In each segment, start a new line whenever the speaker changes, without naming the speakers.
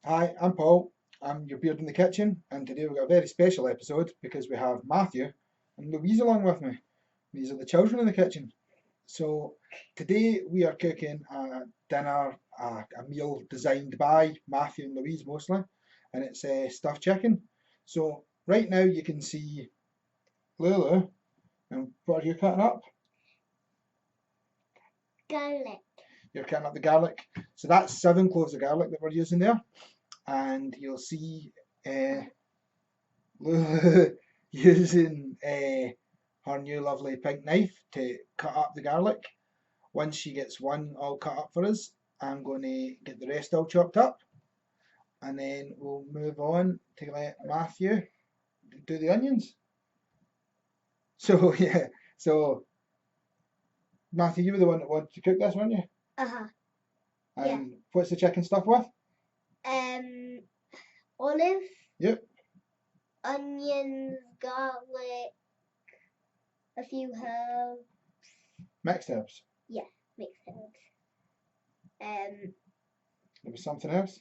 Hi, I'm Paul. I'm your beard in the kitchen, and today we've got a very special episode because we have Matthew and Louise along with me. These are the children in the kitchen. So today we are cooking a dinner, a meal designed by Matthew and Louise mostly, and it's stuffed chicken. So right now you can see Lulu, and what are you cutting up?
Garlic.
You're cutting up the garlic. So that's 7 cloves of garlic that we're using there, and you'll see Lulu using her new lovely pink knife to cut up the garlic. Once she gets one all cut up for us, I'm going to get the rest all chopped up, and then we'll move on to let Matthew do the onions. So yeah, so Matthew, you were the one that wanted to cook this, weren't you?
Uh-huh.
And what's the chicken stuff with?
Olive.
Yep.
Onions, garlic, a few herbs.
Mixed herbs.
Yeah, mixed herbs.
There was something else.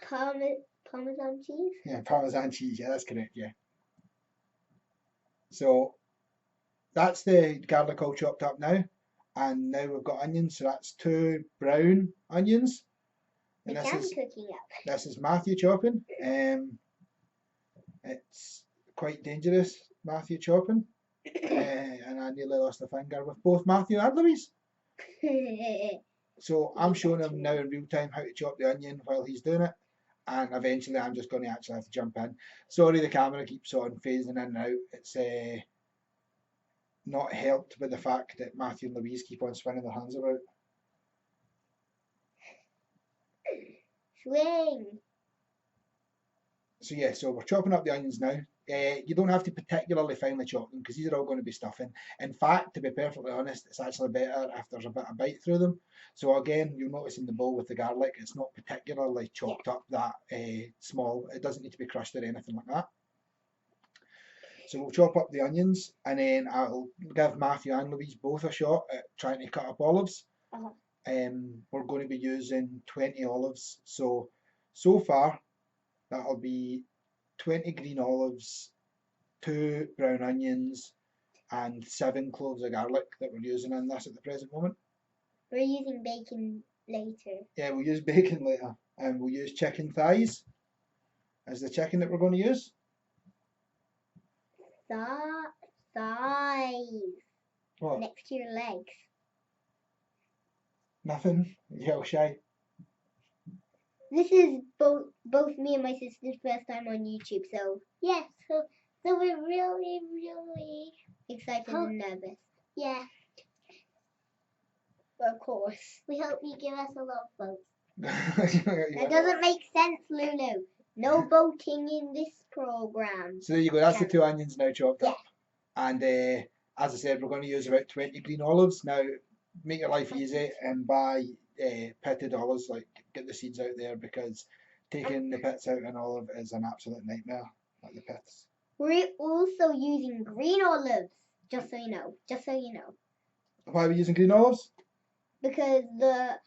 Parmesan cheese.
Yeah, Parmesan cheese. Yeah, that's correct. Yeah. So that's the garlic all chopped up now, and now we've got onions. So that's 2 brown onions. And
Cooking up.
This is Matthew chopping. It's quite dangerous, Matthew chopping. And I nearly lost a finger with both Matthew and Louise. So I'm showing him now in real time how to chop the onion while he's doing it. And eventually I'm just going to actually have to jump in. Sorry, the camera keeps on phasing in and out. It's not helped by the fact that Matthew and Louise keep on swinging their hands about.
Swing.
So yeah, so we're chopping up the onions now. You don't have to particularly finely chop them because these are all going to be stuffing. In fact, to be perfectly honest, it's actually better if there's a bit of bite through them. So again, you'll notice in the bowl with the garlic, it's not particularly chopped up that small. It doesn't need to be crushed or anything like that. So we'll chop up the onions, and then I'll give Matthew and Louise both a shot at trying to cut up olives.
Uh-huh.
We're going to be using 20 olives. So far, that'll be 20 green olives, 2 brown onions, and 7 cloves of garlic that we're using in this at the present moment.
We're using bacon later.
Yeah, we'll use bacon later. And we'll use chicken thighs as the chicken that we're going to use.
Thighs.
What?
Next to your legs.
Nothing. You're all shy.
This is both me and my sister's first time on YouTube, so yeah, so we're really excited and nervous. Yeah. Of course. We hope you give us a lot of votes. That doesn't make sense, Lulu. No voting in this program.
So there you go. That's the 2 onions now chopped up. And as I said, we're going to use about 20 green olives. Now, make your life easy and buy pitted olives, like get the seeds out there, because taking the pits out an olive is an absolute nightmare, like the pits.
We're also using green olives, just so you know.
Why are we using green olives?
Because the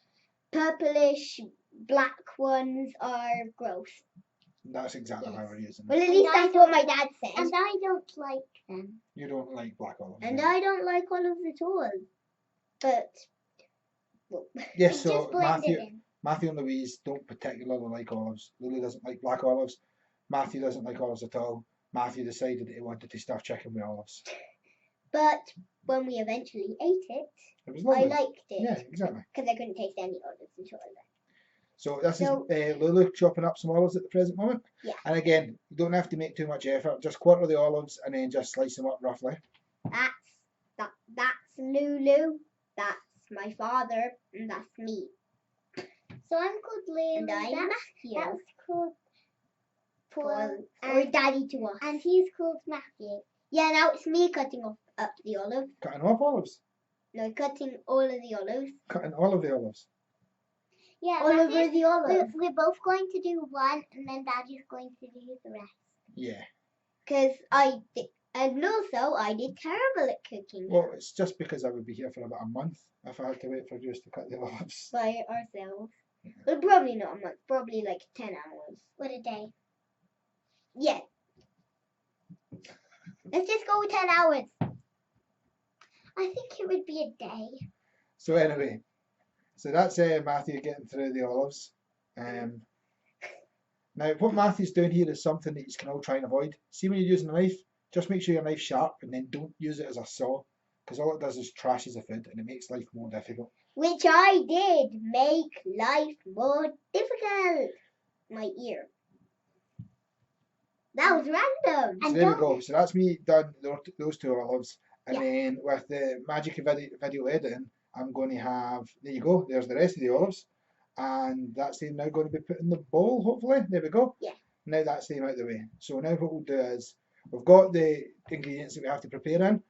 purplish black ones are gross.
That's exactly why we're using them.
Well, at least that's what my dad said. And I don't like them.
You don't like black olives.
And I don't like olives at all. But
yes, so Matthew and Louise don't particularly like olives. Lulu doesn't like black olives. Matthew doesn't like olives at all. Matthew decided that he wanted to stuff chicken with olives.
But when we eventually ate it,
was lovely.
I liked it.
Yeah, exactly.
Because I couldn't taste any olives until I left.
So this is Lulu chopping up some olives at the present moment.
Yeah.
And again, you don't have to make too much effort. Just quarter the olives and then just slice them up roughly.
That's Lulu. That's my father, and that's me. So I'm called Lulu. And I'm Matthew. That's called Paul. Or Daddy to us. And he's called Matthew. Yeah, now it's me cutting up the olive.
Cutting off olives?
No, cutting all of the olives.
Cutting all of the olives?
Yeah, all over the olives. We're both going to do one, and then Daddy's going to do the rest.
Yeah.
Because And also, I did terrible at cooking
Well, it's just because I would be here for about a month if I had to wait for you to cut the olives.
by ourselves. Well, probably not a month. Probably like 10 hours. What a day. Yeah. Let's just go with 10 hours. I think it would be a day.
So anyway, so that's Matthew getting through the olives. Now, what Matthew's doing here is something that you can all try and avoid. See when you're using a knife, just make sure your knife's sharp and then don't use it as a saw, because all it does is trashes the food and it makes life more difficult.
Which I did make life more difficult. My ear. That was random.
So there we go. So that's me done those two olives. And then with the magic of video editing, I'm going to have, there you go, there's the rest of the olives. And that's them now going to be put in the bowl, hopefully. There we go.
Yeah.
Now that's them out of the way. So now what we'll do is, we've got the ingredients that we have to prepare in.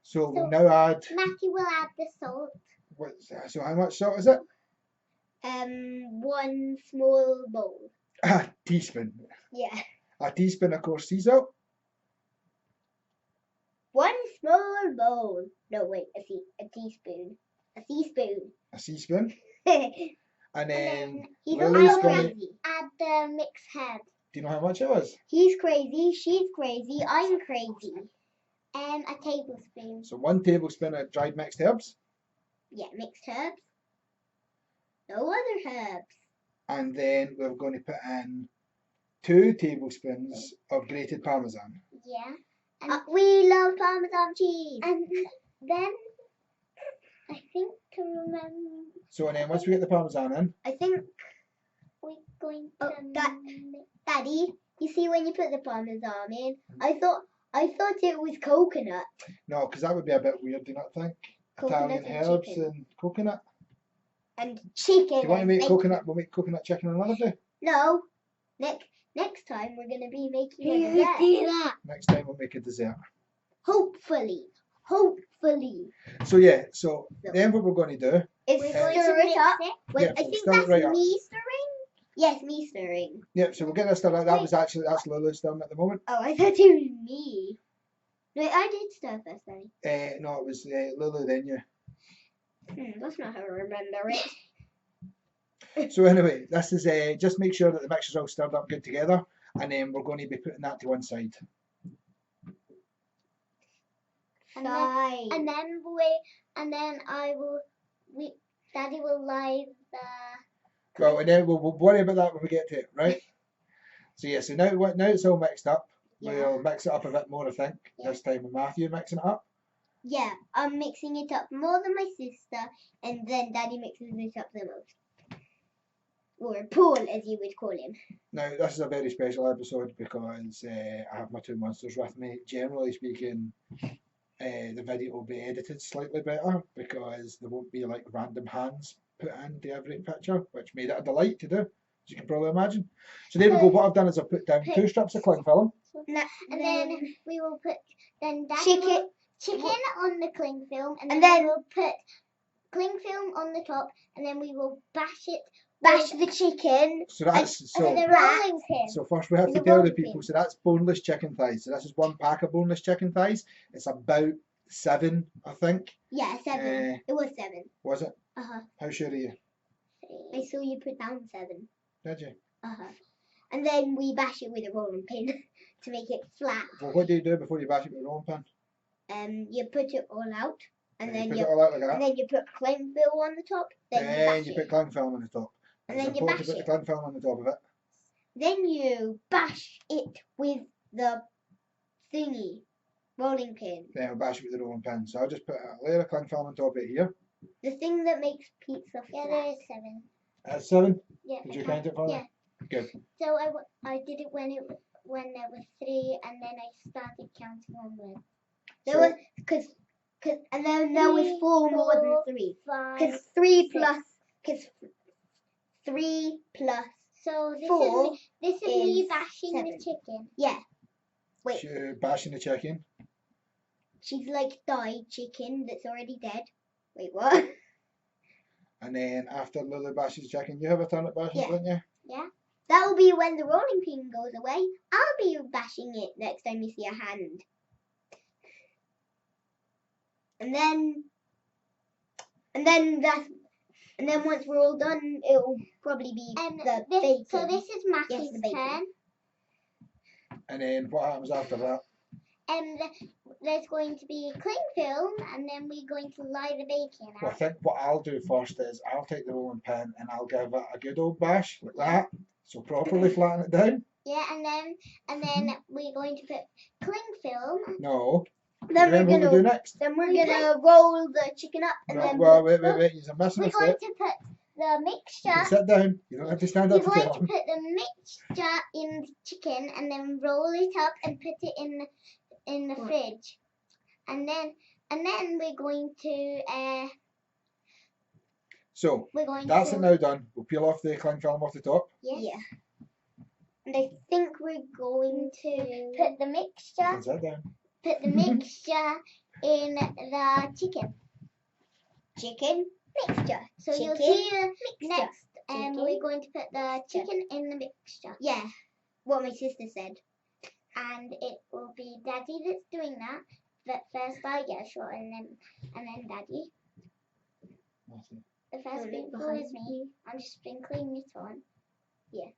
So we'll now add...
Matthew will add the salt.
So how much salt is it?
1 small bowl.
A teaspoon.
Yeah.
A teaspoon of coarse sea salt.
1 small bowl. No, wait, a teaspoon. A teaspoon.
A teaspoon. And then
he's
Lily's going
crazy. Add the mixed head.
Do you know how much it was?
He's crazy, she's crazy, I'm crazy. A tablespoon.
So 1 tablespoon of dried mixed herbs.
Yeah, mixed herbs. No other herbs.
And then we're going to put in 2 tablespoons of grated Parmesan.
Yeah. And we love Parmesan cheese. And then I think to remember.
So and then once we get the Parmesan in,
I think we're going to. Daddy, you see when you put the Parmesan in, I thought it was coconut.
no, because that would be a bit weird, do you not think?
Coconut
Italian
and
herbs
chicken.
and coconut.
And chicken.
Do you want to make coconut? We'll make coconut chicken another day.
No. Next time we're gonna be making a dessert.
Next time we'll make a dessert.
Hopefully.
So yeah, so then what we're going to do
Is stir it up. Wait,
Yeah,
I think
stir it
that's
right up.
me stirring. Yes, me stirring.
Yep, so we'll get this started. That's Lulu stirring at the moment.
Oh, I thought it was me. Wait, I did stir first, Daddy.
No, it was Lulu then you.
That's not how I remember it.
So anyway, this is just make sure that the mixture's all stirred up good together, and then we're going to be putting that to one side.
And then Daddy will light the.
Well, and then we'll worry about that when we get to it, right? So yeah, so now it's all mixed up.
Yeah.
We'll mix it up a bit more, I think, this time with Matthew mixing it up.
Yeah, I'm mixing it up more than my sister, and then Daddy mixes it up the most. Or Paul, as you would call him.
Now, this is a very special episode because I have my 2 monsters with me. Generally speaking, the video will be edited slightly better because there won't be like random hands put into every picture, which made it a delight to do, as you can probably imagine. So there we go. What I've done is I've put down 2 strips of cling film.
And then we will put chicken on the cling film, and then we'll put cling film on the top, and then we will bash the chicken.
So that's
the rolling pin.
So first we have to tell the people. So that's boneless chicken thighs. So this is 1 pack of boneless chicken thighs. It's about 7, I think.
Yeah, 7. It was 7.
Was it?
Uh-huh.
How sure are you?
I saw you put down 7.
Did you?
Uh-huh. And then we bash it with a rolling pin to make it flat.
Well, what do you do before you bash it with a rolling pin?
You put it all out, and then you put cling film on the top. Then you
put cling film on the top.
And then you bash
put the
it.
cling film on the top of it.
Then you bash it with the thingy, rolling pin.
Then I'll bash it with the rolling pin. So I'll just put a layer of cling film on top of it here.
The thing that makes pizza flat. Yeah, there is 7.
That's 7?
Yeah.
Did you count it for me?
Yeah.
Good.
So I did it when there was 3, and then I started counting onwards. There was and then there was 4 more than 3. 'Cause 3 plus. So this is me bashing 7. The chicken. Yeah. Wait.
She's bashing the chicken.
She's like died chicken that's already dead. Wait, what?
And then after Lulu bashes the chicken, you have a turn at bashing it, don't you?
Yeah. That will be when the rolling pin goes away. I'll be bashing it next time you see a hand. And then once we're all done, it'll probably be the bacon. So this is Matthew's turn.
And then what happens after that?
There's going to be cling film, and then we're going to lie the bacon
Well, I
out.
think what I'll do first is I'll take the rolling pin and I'll give it a good old bash like that. So properly flatten it down.
Yeah, and then we're going to put cling film.
No.
Then
Remember what we do next?
Then we're gonna roll the chicken up, and then
wait. You're missing
we're
a
going
step.
to put the mixture.
You can sit down. You don't have to stand up.
We're going to put the mixture in the chicken, and then roll it up and put it in the fridge, and then we're going to
So that's it now done. We'll peel off the cling film off the top.
Yes. Yeah. And I think we're going to put the mixture.
You can sit down.
Put the mixture in the chicken. Chicken mixture. So you'll see next. We're going to put the chicken in the mixture. Yeah, what my sister said. And it will be Daddy that's doing that. But first I get a shot, and then Daddy. The first spoonful is me. I'm just sprinkling it on. Yeah.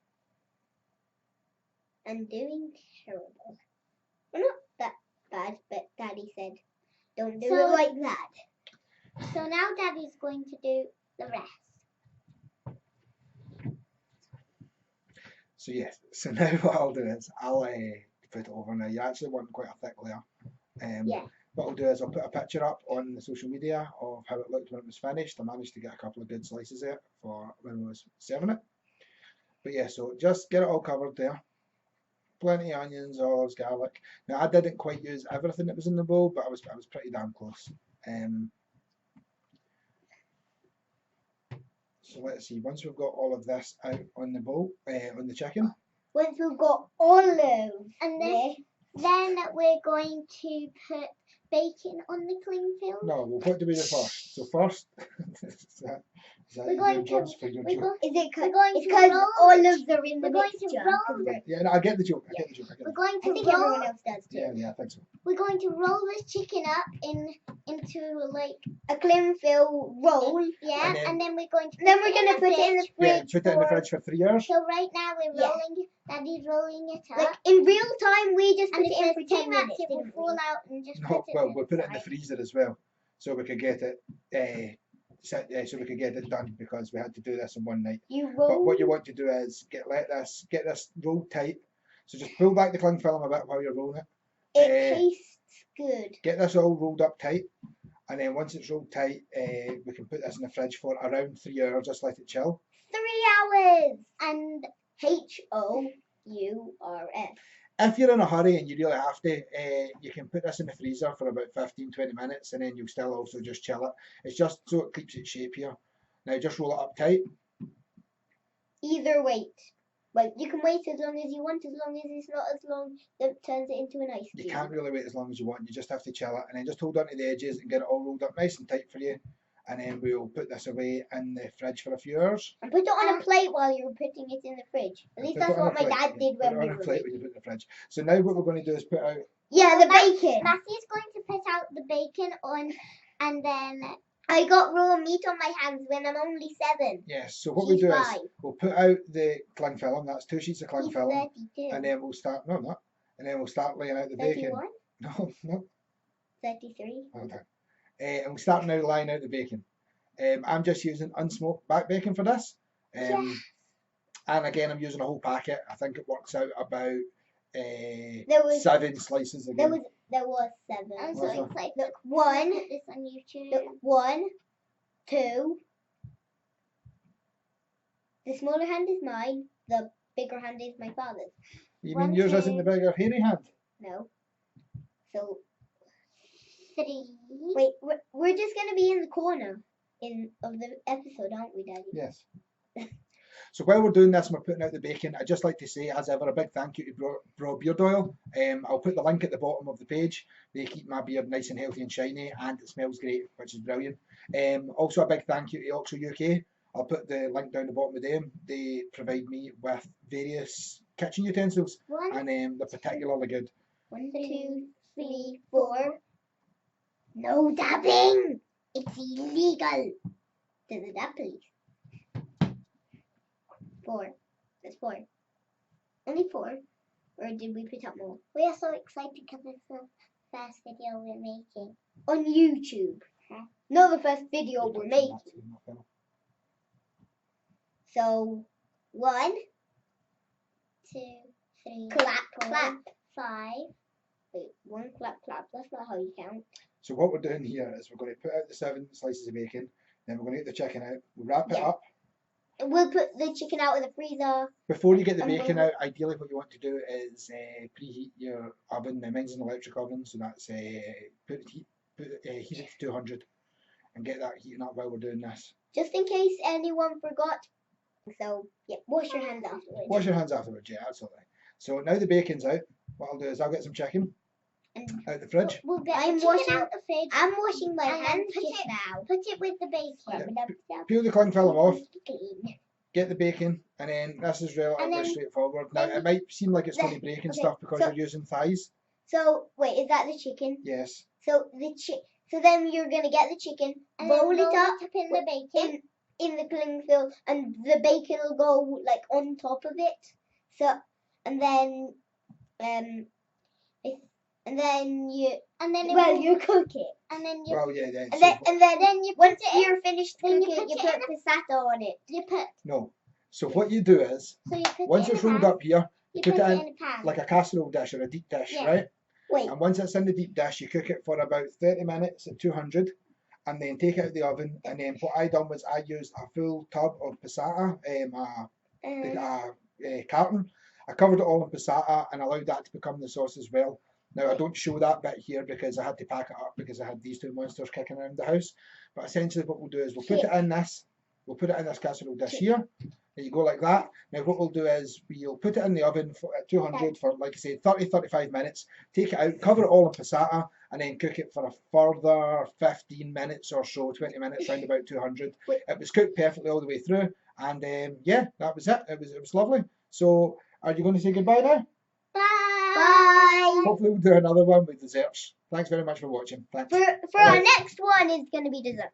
I'm doing terrible. We're not that bad, but Daddy said don't do it like that. So now Daddy's going to do the rest.
So yes, so now what I'll do is I'll put it over now. You actually want quite a thick layer.
Yeah.
What I'll do is I'll put a picture up on the social media of how it looked when it was finished. I managed to get a couple of good slices of it for when I was serving it. But yeah, so just get it all covered there. Plenty of onions, olives, garlic. Now I didn't quite use everything that was in the bowl, but I was pretty damn close. So let's see. Once we've got all of this out on the bowl, on the chicken.
Once we've got olives, and then we're going to put bacon on the cling film.
No, well, what do we do first? So first,
we're going to
it's
because olives are in the mixture.
Yeah, no, I get the joke. I get the joke.
We're going to
think
everyone else does too.
Yeah, I think so.
We're going to roll this chicken up into like a cling film roll. Yeah, and then we're going to put it in the fridge.
Yeah, put it in the fridge for 3 hours.
So right now we're rolling. Daddy's rolling it up. Like in real time, we just put it in for 10 minutes. It will fall out and just put it.
Well, we'll put it in the freezer as well, so we could get it. So we could get it done because we had to do this in one night. But what you want to do is get this rolled tight. So just pull back the cling film a bit while you're rolling it.
It tastes good.
Get this all rolled up tight, and then once it's rolled tight, we can put this in the fridge for around 3 hours. Just let it chill.
3 hours and HOURS.
If you're in a hurry and you really have to, you can put this in the freezer for about 15-20 minutes, and then you'll still also just chill it. It's just so it keeps its shape here. Now just roll it up tight.
Either wait. Well, you can wait as long as you want, as long as it's not as long that turns it into an ice cream.
You can't really wait as long as you want. You just have to chill it, and then just hold on to the edges and get it all rolled up nice and tight for you. And then we'll put this away in the fridge for a few hours.
And put it on a plate while you're putting it in the fridge. At least that's what my dad did when we were.
Put it on a plate when you put it in the fridge. So now what we're going to do is put out.
Yeah, the bacon. Matthew's going to put out the bacon on, and then I got raw meat on my hands when I'm only 7.
Yes. So what we do is we'll put out the cling film. That's 2 sheets of cling film.
32.
And then we'll start. No, not. And then we'll start laying out the
31?
bacon. No.
33.
Well done. And we'll start now laying out the bacon. I'm just using unsmoked back bacon for this.
Yes.
And again, I'm using a whole packet. I think it works out about 7 slices again.
There was 7.
I'm sorry.
Like, look, 1. Put this on YouTube. Look, 1, 2. The smaller hand is mine. The bigger hand is my father's.
You mean yours isn't the bigger hairy hand?
No. So 3. Wait, we're just gonna be in the corner of the episode, aren't we, Daddy?
Yes. So while we're doing this and we're putting out the bacon, I'd just like to say, as ever, a big thank you to Braw beard oil. I'll put the link at the bottom of the page. They keep my beard nice and healthy and shiny, and it smells great, which is brilliant. Also a big thank you to Oxo UK. I'll put the link down the bottom of them. They provide me with various kitchen utensils, and they're particularly good.
1, 2, 3, 4. No dabbing. It's illegal. Do the dab, please. 4. That's 4. Only 4. Or did we put up more? We are so excited because it's the first video we're making. On YouTube. Huh? Not the first video we're making. So, 1, 2, 3, clap, 4, clap. 5. Wait, 1 clap, clap. That's not how you count.
So what we're doing here is we're going to put out the 7 slices of bacon, then we're going to get the chicken out, we'll wrap it up.
We'll put the chicken out in the freezer.
Before you get the bacon out, ideally what you want to do is preheat your oven. Now mine's an electric oven, so that's heat it to 200 and get that heating up while we're doing this.
Just in case anyone forgot. So, yeah, wash your hands afterwards.
Wash your hands afterwards, yeah, absolutely. So now the bacon's out, what I'll do is I'll get some chicken out the fridge.
We'll get I'm washing out the fridge. I'm washing my hands just now. Put it with the bacon.
Yeah, peel the cling film off. Get the bacon, and then this is relatively straightforward. Now it might seem like it's going to break and stuff because you're using thighs.
So wait, is that the chicken?
Yes.
So so then you're gonna get the chicken, and roll it up in the bacon in the cling film, and the bacon will go like on top of it. So and then you cook it, and then you and then you once you're finished cooking it, you put pasata on it.
No. So what you do is once it's rolled up here, you put it in like a casserole dish or a deep dish, right?
Wait.
And once it's in the deep dish, you cook it for about 30 minutes at 200, and then take it out of the oven. And then what I done was I used a full tub of pasata, a carton. I covered it all in pasata and allowed that to become the sauce as well. Now I don't show that bit here because I had to pack it up because I had these 2 monsters kicking around the house. But essentially what we'll do is we'll put it in this. We'll put it in this casserole dish here. There you go, like that. Now what we'll do is we'll put it in the oven at 200 for, like I said, 30-35 minutes. Take it out, cover it all in pasata, and then cook it for a further 15 minutes or so, 20 minutes, around about 200. It was cooked perfectly all the way through, and yeah, that was it. It was lovely. So, are you going to say goodbye now?
Bye.
Hopefully we'll do another one with desserts. Thanks very much for watching. Thanks.
For our next one is going to be dessert.